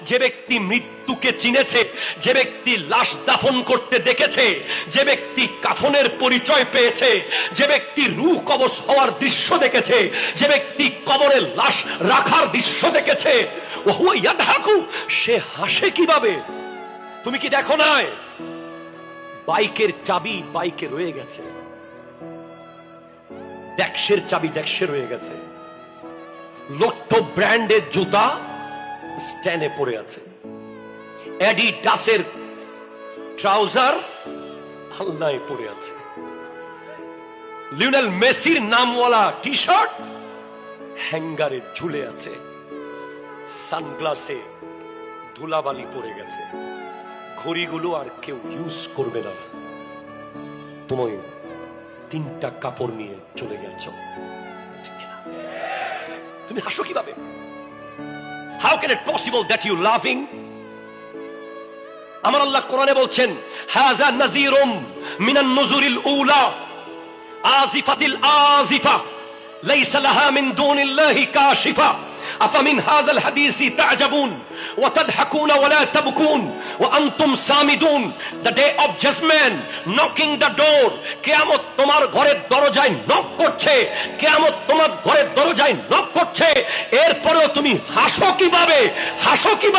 যে ব্যক্তি মৃত্যুকে চিনেছে, যে ব্যক্তি লাশ দাফন করতে দেখেছে, যে ব্যক্তি কাফনের পরিচয় পেয়েছে, যে ব্যক্তি রূহ কবজ হওয়ার দৃশ্য দেখেছে, যে ব্যক্তি কবরে লাশ রাখার দৃশ্য দেখেছে, ওহুয়া ইয়াদহাকু, সে হাসে কিভাবে? তুমি কি দেখো নাই? বাইকের চাবি বাইকে রয়ে গেছে, ড্যাক্সের চাবি ড্যাক্সে রয়ে গেছে, লোট্টো ব্র্যান্ডের জুতা স্ট্যান্ডে পড়ে আছে, অ্যাডিডাসের ট্রাউজার আলনায় পড়ে আছে, লিওনেল মেসির নামওয়ালা টি শার্ট হ্যাঙ্গারে ঝুলে আছে, সানগ্লাসে ধুলাবালি পড়ে গেছে, ঘড়িগুলো আর কেউ ইউজ করবে না, তুমি 3টা কাপড় নিয়ে চলে গেছ, তুমি হাসো কিভাবে? How can it possible that you laughing? আমার আল্লাহ কোরআনে বলছেন, হাযা নাযীরুম মিনান নুযুরিল উলা আজিফাতিল আজিফা লাইসা লাহা মিন দুনিল্লাহি কাশিফা আফামিন হাযাল হাদিসি তা'জাবুন ওয়া তাদহাকুন ওয়া লা তাবকুন ওয়া আনতুম সামিদুন। The day of judgement knocking the door, কিয়ামত তোমার ঘরের দরজায় নক করছে, কিয়ামত তোমার ঘরের দরজায় নক করছে, এরপরেও তুমি হাসো কিভাবে? হাসো কিভাবে?